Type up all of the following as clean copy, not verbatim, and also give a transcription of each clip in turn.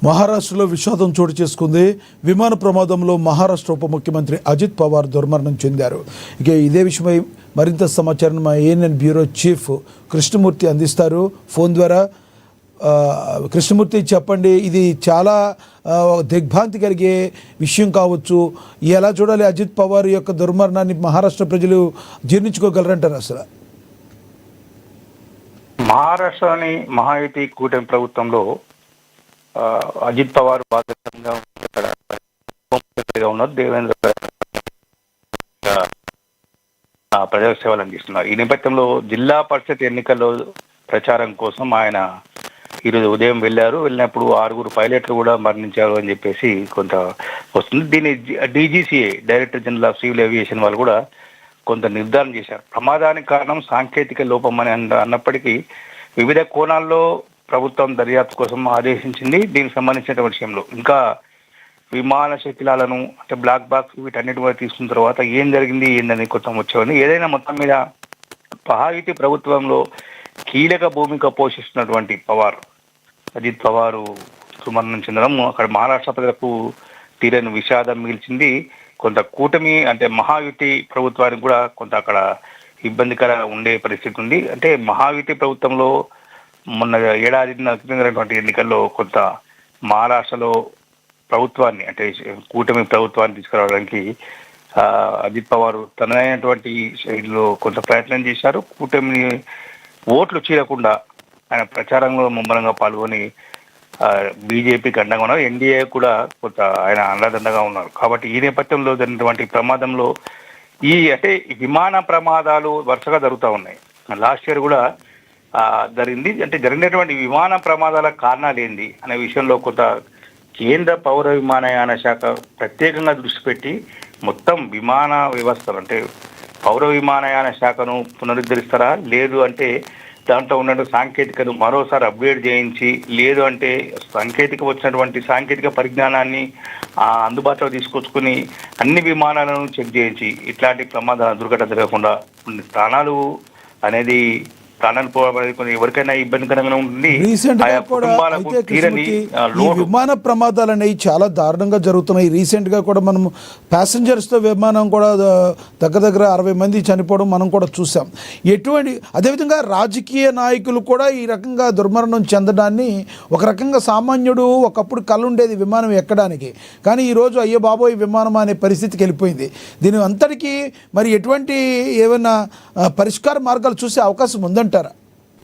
మహారాష్ట్రలో విషాదం చోటు చేసుకుంది. విమాన ప్రమాదంలో మహారాష్ట్ర ఉప ముఖ్యమంత్రి అజిత్ పవార్ దుర్మరణం చెందారు. ఇక ఇదే విషయమై మరింత సమాచారం మా ఏఎన్ఎన్ బ్యూరో చీఫ్ కృష్ణమూర్తి అందిస్తారు ఫోన్ ద్వారా. కృష్ణమూర్తి, చెప్పండి, ఇది చాలా దిగ్భ్రాంతి కలిగే విషయం కావచ్చు. ఎలా చూడాలి అజిత్ పవార్ యొక్క దుర్మరణాన్ని? మహారాష్ట్ర ప్రజలు జీర్ణించుకోగలరంటారు అసలు? మహారాష్ట్రలోని మహాయుతి కూటమి ప్రభుత్వంలో అజిత్ పవార్ బాధ్యతంగా ఉన్నారు. దేవేంద్ర ప్రజా సేవలు అందిస్తున్నారు. ఈ నేపథ్యంలో జిల్లా పరిషత్ ఎన్నికల్లో ప్రచారం కోసం ఆయన ఈరోజు ఉదయం వెళ్ళినప్పుడు 6 పైలట్లు కూడా మరణించారు అని చెప్పేసి కొంత వస్తుంది. దీన్ని DGCA director general of civil aviation వాళ్ళు కూడా కొంత నిర్ధారణ చేశారు. ప్రమాదానికి కారణం సాంకేతిక లోపం అని అన్నప్పటికీ వివిధ కోణాల్లో ప్రభుత్వం దర్యాప్తు కోసం ఆదేశించింది. దీనికి సంబంధించిన విషయంలో ఇంకా విమాన శకలాలను అంటే బ్లాక్ బాక్స్ వీటన్నిటి కూడా తీసుకున్న తర్వాత ఏం జరిగింది ఏందని కొంత వచ్చేవాడిని. ఏదైనా మొత్తం మీద మహాయుతి ప్రభుత్వంలో కీలక భూమిక పోషిస్తున్నటువంటి అజిత్ పవారు సుమరణం చెందడం అక్కడ మహారాష్ట్ర ప్రజలకు తీరని విషాదం మిగిల్చింది. కొంత కూటమి అంటే మహాయుతి ప్రభుత్వానికి కూడా కొంత అక్కడ ఇబ్బందికర ఉండే పరిస్థితి ఉంది. అంటే మహాయుతి ప్రభుత్వంలో మొన్న ఏడాది జరిగినటువంటి ఎన్నికల్లో కొంత మహారాష్ట్రలో ప్రభుత్వాన్ని అంటే కూటమి ప్రభుత్వాన్ని తీసుకురావడానికి అజిత్ పవార్ తనైనటువంటి శైలిలో కొంత ప్రయత్నం చేశారు. కూటమిని ఓట్లు చీరకుండా ఆయన ప్రచారంలో ముమ్మరంగా పాల్గొని బీజేపీకి అండగా ఉన్నారు. ఎన్డీఏ కూడా కొంత ఆయన అండదండగా ఉన్నారు. కాబట్టి ఈ నేపథ్యంలో జరిగినటువంటి ప్రమాదంలో అంటే విమాన ప్రమాదాలు వరుసగా జరుగుతూ ఉన్నాయి. లాస్ట్ ఇయర్ కూడా జరిగింది. అంటే జరిగినటువంటి విమాన ప్రమాదాల కారణాలు ఏంది అనే విషయంలో కొంత కేంద్ర పౌర విమానయాన శాఖ ప్రత్యేకంగా దృష్టి పెట్టి మొత్తం విమాన వ్యవస్థలు అంటే పౌర విమానయాన శాఖను పునరుద్ధరిస్తారా, లేదు అంటే దాంట్లో ఉన్న సాంకేతికను మరోసారి అప్గ్రేడ్ చేయించి, లేదు అంటే వచ్చినటువంటి సాంకేతిక పరిజ్ఞానాన్ని అందుబాటులో తీసుకొచ్చుకుని అన్ని విమానాలను చెక్ చేయించి ఇట్లాంటి ప్రమాదాల దుర్ఘటన జరగకుండా ప్రాణాలు ఎవరికైనా ఇబ్బందికరంగా ఉంటుంది. విమాన ప్రమాదాలు అనేవి చాలా దారుణంగా జరుగుతున్నాయి. రీసెంట్ గా కూడా మనం ప్యాసింజర్స్ తో విమానం కూడా దగ్గర 60 మంది చనిపోవడం మనం కూడా చూసాం. అదేవిధంగా రాజకీయ నాయకులు కూడా ఈ రకంగా దుర్మరణం చెందడాన్ని ఒక రకంగా సామాన్యుడు ఒకప్పుడు కళ్ళు ఉండేది విమానం ఎక్కడానికి, కానీ ఈరోజు అయ్యో బాబోయ్ విమానం అనే పరిస్థితికి వెళ్ళిపోయింది. దీని అంతటికీ మరి ఎటువంటి ఏమైనా పరిష్కార మార్గాలు చూసే అవకాశం ఉందంటారా?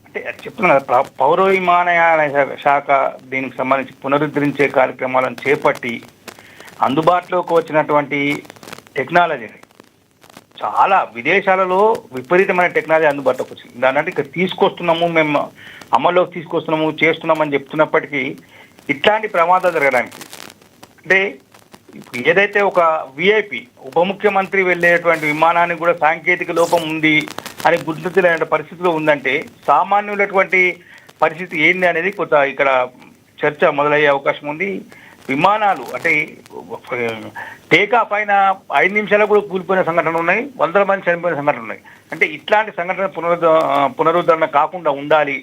అంటే చెప్తున్నారు పౌర విమానయాన శాఖ దీనికి సంబంధించి పునరుద్ధరించే కార్యక్రమాలను చేపట్టి అందుబాటులోకి వచ్చినటువంటి టెక్నాలజీని చాలా విదేశాలలో విపరీతమైన టెక్నాలజీ అందుబాటులోకి వచ్చింది. దాన్ని ఇక్కడ తీసుకొస్తున్నాము, మేము అమల్లోకి చేస్తున్నామని చెప్తున్నప్పటికీ ఇట్లాంటి ప్రమాదాలు జరగడానికి అంటే ఏదైతే ఒక విఐపి ఉప ముఖ్యమంత్రి వెళ్ళేటువంటి విమానానికి కూడా సాంకేతిక లోపం ఉంది అని గుర్తించలేని పరిస్థితిలో ఉందంటే సామాన్యులటువంటి పరిస్థితి ఏంది అనేది కొంత ఇక్కడ చర్చ మొదలయ్యే అవకాశం ఉంది. విమానాలు అంటే టేకాఫ్ అయిన 5 నిమిషాలకు కూడా కూలిపోయిన సంఘటనలు ఉన్నాయి, 100 మంది చనిపోయిన సంఘటనలు ఉన్నాయి. అంటే ఇట్లాంటి సంఘటన పునరుద్ధరణ కాకుండా ఉండాలి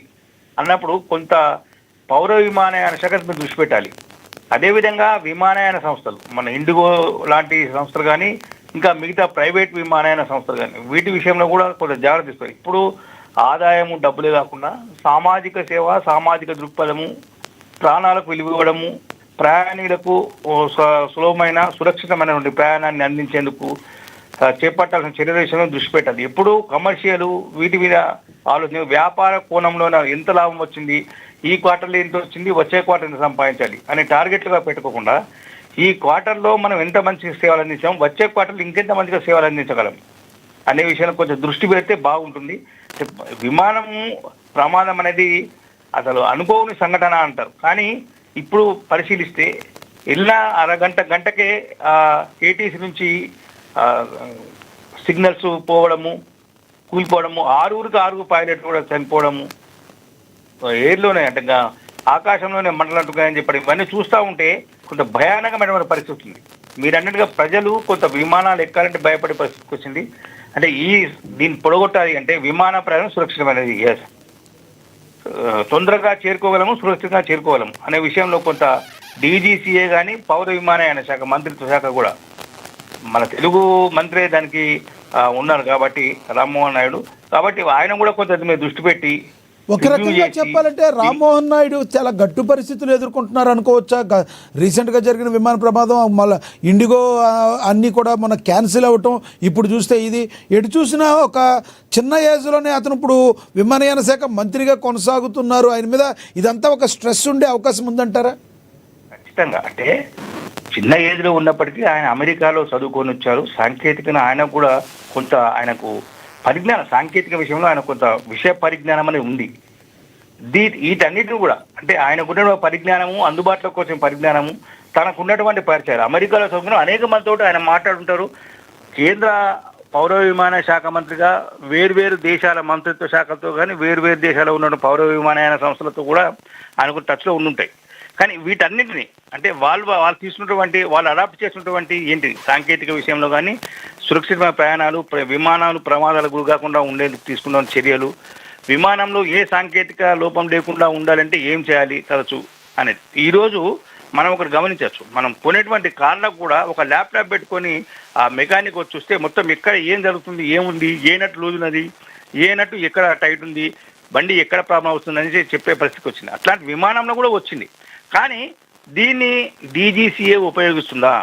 అన్నప్పుడు కొంత పౌర విమానయాన శాఖ మీద దృష్టి పెట్టాలి. అదేవిధంగా విమానయాన సంస్థలు మన ఇండిగో లాంటి సంస్థలు కానీ ఇంకా మిగతా ప్రైవేట్ విమానయాన సంస్థలు కానీ వీటి విషయంలో కూడా కొంత జాగ్రత్త తీసుకోవాలి. ఇప్పుడు ఆదాయము డబ్బులే కాకుండా సామాజిక సేవ, సామాజిక దృక్పథము, ప్రాణాలకు విలువ ఇవ్వడము, ప్రయాణికులకు సులభమైన సురక్షితమైనటువంటి ప్రయాణాన్ని అందించేందుకు చేపట్టాల్సిన చర్యల విషయంలో దృష్టి పెట్టాలి. ఎప్పుడు కమర్షియల్ వీటి మీద ఆలోచన, వ్యాపార కోణంలో ఎంత లాభం వచ్చింది, ఈ క్వార్టర్లో ఎంత వచ్చింది, వచ్చే క్వార్టర్ ఎంత సంపాదించాలి అనే టార్గెట్లుగా పెట్టుకోకుండా ఈ క్వార్టర్లో మనం ఎంత మంచి సేవలు అందించాం, వచ్చే క్వార్టర్లో ఇంకెంత మంచిగా సేవలు అందించగలం అనే విషయంలో కొంచెం దృష్టి పెడితే బాగుంటుంది. విమానము ప్రమాదం అనేది అసలు అనుకోని సంఘటన అంటారు, కానీ ఇప్పుడు పరిశీలిస్తే గంటకే ఏటీసీ నుంచి సిగ్నల్స్ పోవడము, కూలిపోవడము, 6 పైలట్ కూడా చనిపోవడము, ఎయిర్లోనే అంటే ఆకాశంలోనే మంటలంటున్నాయని చెప్పడం ఇవన్నీ చూస్తూ ఉంటే కొంత భయానకమైన పరిస్థితి ఉంది. మీరు అన్నట్టుగా ప్రజలు కొంత విమానాలు ఎక్కాలంటే భయపడే పరిస్థితికి వచ్చింది. అంటే దీన్ని పొడగొట్టాలి అంటే విమాన ప్రయాణం సురక్షితమైనది, తొందరగా చేరుకోగలము, సురక్షితంగా చేరుకోగలము అనే విషయంలో కొంత డీజీసీఏ కానీ పౌర విమానయాన శాఖ మంత్రిత్వ శాఖ కూడా మన తెలుగు మంత్రే దానికి ఉన్నారు కాబట్టి రామ్మోహన్ నాయుడు, కాబట్టి ఆయన కూడా కొంత దీని మీద దృష్టి పెట్టి ఒక రకంగా చెప్పాలంటే రామ్మోహన్ నాయుడు చాలా గట్టు పరిస్థితులు ఎదుర్కొంటున్నారు అనుకోవచ్చా? రీసెంట్గా జరిగిన విమాన ప్రమాదం, మళ్ళీ ఇండిగో అన్నీ కూడా మన క్యాన్సిల్ అవ్వటం, ఇప్పుడు చూస్తే ఇది ఎటు చూసినా ఒక చిన్న ఏజ్లోనే అతను ఇప్పుడు విమానయాన శాఖ మంత్రిగా కొనసాగుతున్నారు. ఆయన మీద ఇదంతా ఒక స్ట్రెస్ ఉండే అవకాశం ఉందంటారా? ఖచ్చితంగా. అంటే చిన్న ఏజ్లో ఉన్నప్పటికీ ఆయన అమెరికాలో చదువుకొని వచ్చారు. సాంకేతికంగా ఆయన కూడా కొంత ఆయనకు పరిజ్ఞానం, సాంకేతిక విషయంలో ఆయన కొంత విషయ పరిజ్ఞానం అనేది ఉంది. వీటన్నిటిని కూడా అంటే ఆయనకున్న పరిజ్ఞానము, అందుబాటులోకి వచ్చిన పరిజ్ఞానము, తనకున్నటువంటి పరిచయాలు, అమెరికాలో చదువుకున్న అనేక మందితో ఆయన మాట్లాడుతుంటారు. కేంద్ర పౌర విమాన శాఖ మంత్రిగా వేర్వేరు దేశాల మంత్రిత్వ శాఖలతో కానీ వేర్వేరు దేశాల్లో ఉన్న పౌర విమానయాన సంస్థలతో కూడా ఆయనకు టచ్లో ఉండుంటాయి. కానీ వీటన్నిటిని అంటే వాళ్ళు తీసుకున్నటువంటి, వాళ్ళు అడాప్ట్ చేసినటువంటి ఏంటి సాంకేతిక విషయంలో కానీ సురక్షితమైన ప్రయాణాలు, విమానాలు ప్రమాదాలకు గురి కాకుండా ఉండేందుకు తీసుకున్న చర్యలు, విమానంలో ఏ సాంకేతిక లోపం లేకుండా ఉండాలంటే ఏం చేయాలి తరచు అనేది ఈరోజు మనం ఒకటి గమనించవచ్చు. మనం కొనేటువంటి కార్లకు కూడా ఒక ల్యాప్టాప్ పెట్టుకొని ఆ మెకానిక్ వచ్చి చూస్తే మొత్తం ఎక్కడ ఏం జరుగుతుంది, ఏముంది, ఏ నట్టు లూజ్ ఉన్నది, ఏ నట్టు ఎక్కడ టైట్ ఉంది, బండి ఎక్కడ ప్రాబ్లం అవుతుందని చెప్పే పరిస్థితికి వచ్చింది. అట్లాంటి విమానంలో కూడా వచ్చింది. కానీ దీన్ని డీజీసీఏ ఉపయోగిస్తుందా,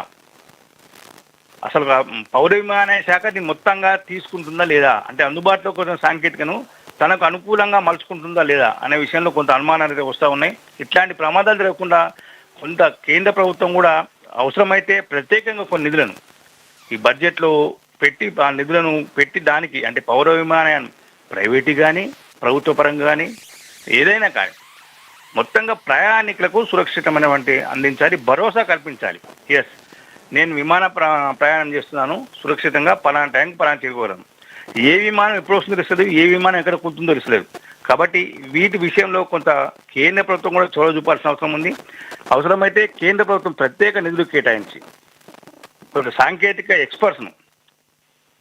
అసలు పౌర విమానయాన శాఖ దీన్ని మొత్తంగా తీసుకుంటుందా లేదా, అంటే అందుబాటులో కొంచెం సాంకేతికను తనకు అనుకూలంగా మలుచుకుంటుందా లేదా అనే విషయంలో కొంత అనుమానాలు అయితే వస్తూ ఉన్నాయి. ఇట్లాంటి ప్రమాదాలు జరగకుండా కొంత కేంద్ర ప్రభుత్వం కూడా అవసరమైతే ప్రత్యేకంగా కొన్ని నిధులను ఈ బడ్జెట్లో పెట్టి, ఆ నిధులను పెట్టి దానికి అంటే పౌర విమానయానం ప్రైవేటు కానీ ప్రభుత్వ పరంగా కానీ ఏదైనా కానీ మొత్తంగా ప్రయాణికులకు సురక్షితమైనటువంటి అందించాలి, భరోసా కల్పించాలి. ఎస్, నేను విమాన ప్రయాణం చేస్తున్నాను సురక్షితంగా, పలానా టైంకి పలానా తిరగలను. ఏ విమానం ఎప్పుడు వస్తుందో తెలుస్తుంది, ఏ విమానం ఎక్కడ కూర్చుందో తెలుస్తలేదు. కాబట్టి వీటి విషయంలో కొంత కేంద్ర ప్రభుత్వం కూడా చొరవ చూపాల్సిన అవసరం ఉంది. అవసరమైతే కేంద్ర ప్రభుత్వం ప్రత్యేక నిధులు కేటాయించి కొంత సాంకేతిక ఎక్స్పర్ట్స్ను,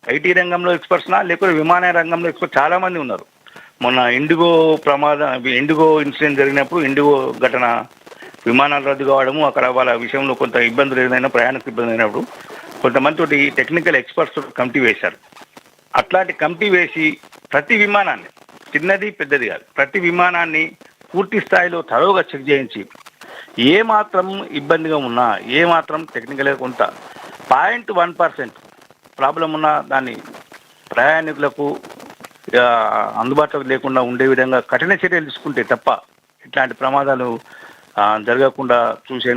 ఐటీ రంగంలో ఎక్స్పర్ట్స్నా లేకపోతే విమానయాన రంగంలో ఎక్స్పర్ట్స్ చాలామంది ఉన్నారు. మొన్న ఇండిగో ఇన్సిడెంట్ జరిగినప్పుడు, ఇండిగో ఘటన, విమానాలు రద్దు కావడము, అక్కడ వాళ్ళ విషయంలో కొంత ఇబ్బందులు ఏదైనా, ప్రయాణిక ఇబ్బంది అయినప్పుడు కొంతమంది టెక్నికల్ ఎక్స్పర్ట్స్ కమిటీ వేశారు. అట్లాంటి కమిటీ వేసి ప్రతి విమానాన్ని, చిన్నది పెద్దది కాదు, ప్రతి విమానాన్ని పూర్తి స్థాయిలో తరోగా చెక్ చేయించి ఏ మాత్రం ఇబ్బందిగా ఉన్నా, ఏ మాత్రం టెక్నికల్గా కొంత 0.1% ప్రాబ్లం ఉన్నా దాన్ని ప్రయాణికులకు అందుబాటులోకి లేకుండా ఉండే విధంగా కఠిన చర్యలు తీసుకుంటే తప్ప ఇట్లాంటి ప్రమాదాలు జరగకుండా చూసే